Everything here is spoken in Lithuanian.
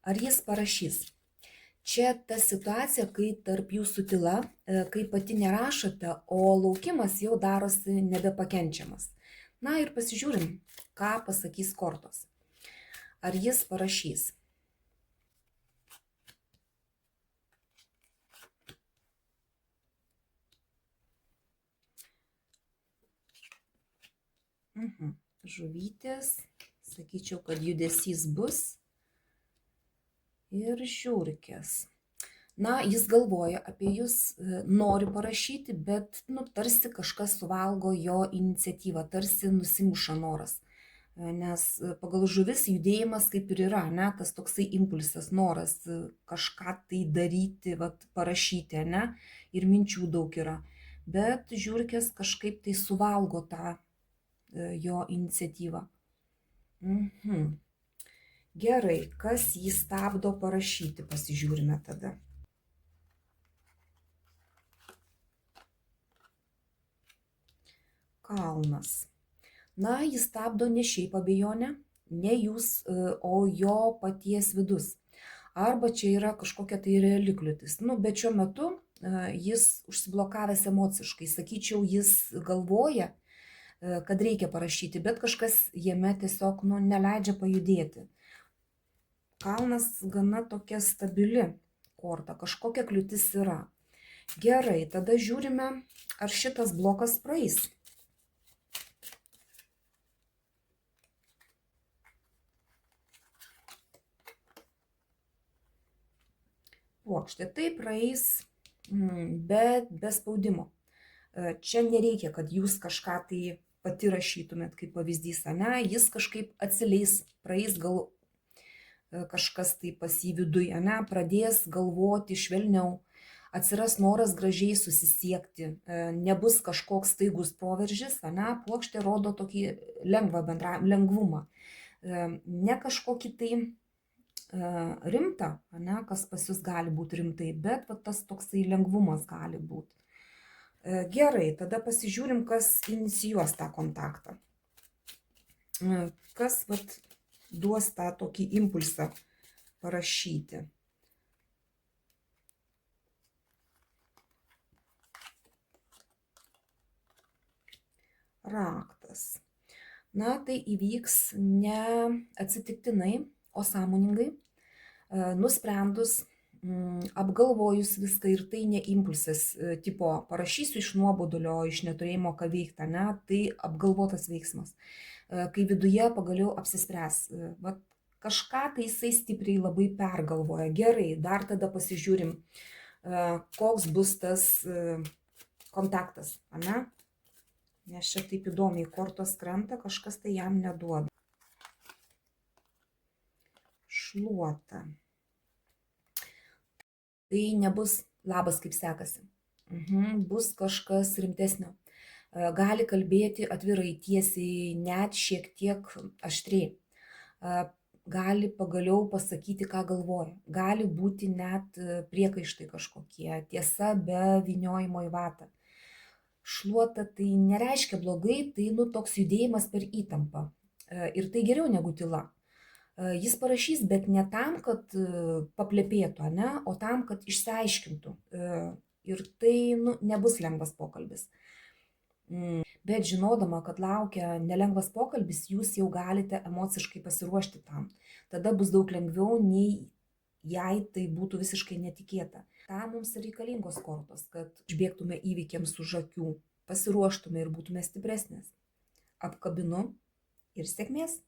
ar jis parašys. Čia ta situacija, kai tarp jūsų tyla, kai pati nerašote, o laukimas jau darosi nebepakenčiamas. Na ir pasižiūrim, ką pasakys kortos. Ar jis parašys? Žuvytės, sakyčiau, kad judesys bus. Ir žiurkės. Na, jis galvoja apie jūs, nori parašyti, bet tarsi kažkas suvalgo jo iniciatyvą, tarsi nusimuša noras. Nes pagal žuvis judėjimas kaip ir yra, ne, tas toksai impulsas, noras kažką tai daryti, parašyti, ne, ir minčių daug yra. Bet žiurkės kažkaip tai suvalgo tą jo iniciatyvą. Gerai, kas jį stabdo parašyti, pasižiūrime tada. Kalnas. Na, jis stabdo ne šiaip abejonę, ne jūs, o jo paties vidus. Arba čia yra kažkokia tai reali kliūtis. Bet šiuo metu jis užsiblokavęs emociškai. Sakyčiau, jis galvoja, kad reikia parašyti, bet kažkas jame tiesiog neleidžia pajudėti. Kalnas gana tokia stabili korta, kažkokia kliūtis yra. Gerai, tada žiūrime, ar šitas blokas praeis. Puokštė, tai praeis, bet be spaudimo. Čia nereikia, kad jūs kažką tai pati rašytumėt, kaip pavyzdys, ne, jis kažkaip atsileis, praeis gal kažkas tai pas jį viduje, ne, pradės galvoti švelniau, atsiras noras gražiai susisiekti, nebus kažkoks staigus proveržis, ne, puokštė rodo tokį lengvą lengvumą, ne kažkokį tai rimtą, ne, kas pas jūs gali būti rimtai, bet tas toksai lengvumas gali būti. Gerai, tada pasižiūrim, kas inicijuos tą kontaktą. Kas duos tą tokį impulsą parašyti. Raktas. Na, tai įvyks ne atsitiktinai, o sąmoningai, nusprendus, apgalvojus viską, ir tai ne impulsas, tipo parašysiu iš nuobodulio, iš neturėjimo ką veikti, ne, tai apgalvotas veiksmas. Kai viduje pagaliau apsispręs, kažką tai jisai stipriai labai pergalvoja. Gerai, dar tada pasižiūrim, koks bus tas kontaktas, ne? Nes čia taip įdomiai kortos krenta, kažkas tai jam neduoda. Šluota. Tai nebus labas, kaip sekasi. Bus kažkas rimtesnio. Gali kalbėti atvirai, tiesiai, net šiek tiek aštriai. Gali pagaliau pasakyti, ką galvoja. Gali būti net priekaištai kažkokie, tiesa be vyniojimo į vatą. Šluota tai nereiškia blogai, tai toks judėjimas per įtampą. Ir tai geriau negu tyla. Jis parašys, bet ne tam, kad paplepėtų, ne, o tam, kad išsiaiškintų. Ir tai nebus lengvas pokalbis. Bet žinodama, kad laukia nelengvas pokalbis, jūs jau galite emociškai pasiruošti tam. Tada bus daug lengviau, nei jei tai būtų visiškai netikėta. Tam mums reikalingos kortos, kad užbėgtume įvykiams už akių, pasiruoštume ir būtume stipresnės. Apkabinu ir sėkmės.